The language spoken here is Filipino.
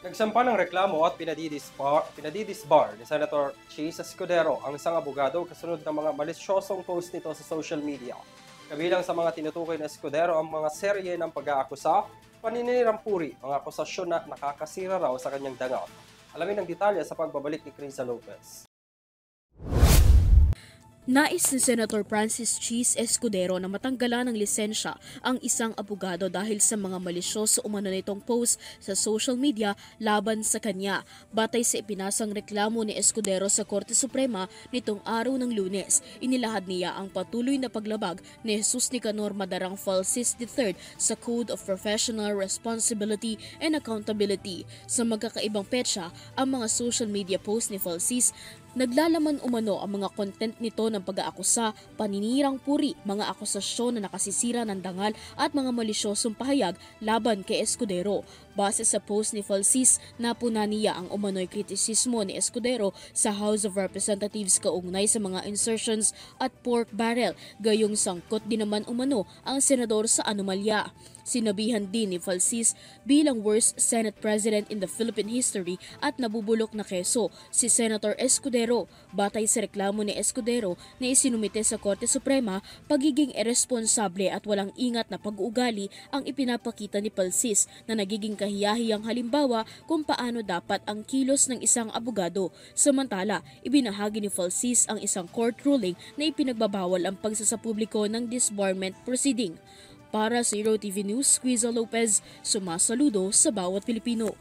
Nagsampa ng reklamo at pinadidisbar ni Senator Chis Escudero ang isang abogado kasunod ng mga malisyosong post nito sa social media. Kabilang sa mga tinutukoy ng Escudero ang mga serye ng pag-aakusa, paninirang puri, mga akusasyon na nakakasira raw sa kanyang dangal. Alamin ang detalye sa pagbabalik ni Criza Lopez. Nais ni Senator Francis Chis Escudero na matanggalan ng lisensya ang isang abogado dahil sa mga malisyoso umano nitong post sa social media laban sa kanya. Batay sa ipinasang reklamo ni Escudero sa Korte Suprema nitong araw ng Lunes, inilahad niya ang patuloy na paglabag ni Jesus Nicanor Madarang Falsis III sa Code of Professional Responsibility and Accountability. Sa magkakaibang petsa, ang mga social media post ni Falsis naglalaman umano ang mga content nito ng pag-aakusa, paninirang puri, mga akusasyon na nakasisira ng dangal at mga malisyosong pahayag laban kay Escudero. Base sa post ni Falsis, napuna niya ang umano'y kritisismo ni Escudero sa House of Representatives kaugnay sa mga insertions at pork barrel, gayong sangkot din naman umano ang senador sa anomalya. Sinabihan din ni Falsis bilang worst Senate President in the Philippine history at nabubulok na keso si Senator Escudero. Batay sa reklamo ni Escudero na isinumite sa Korte Suprema, pagiging irresponsable at walang ingat na pag-uugali ang ipinapakita ni Falsis na nagiging kahiyahiyang halimbawa kung paano dapat ang kilos ng isang abogado. Samantala, ibinahagi ni Falsis ang isang court ruling na ipinagbabawal ang pagsasapubliko ng disbarment proceeding. Para sa Hero TV News, Criza Lopez, sumasaludo sa bawat Pilipino.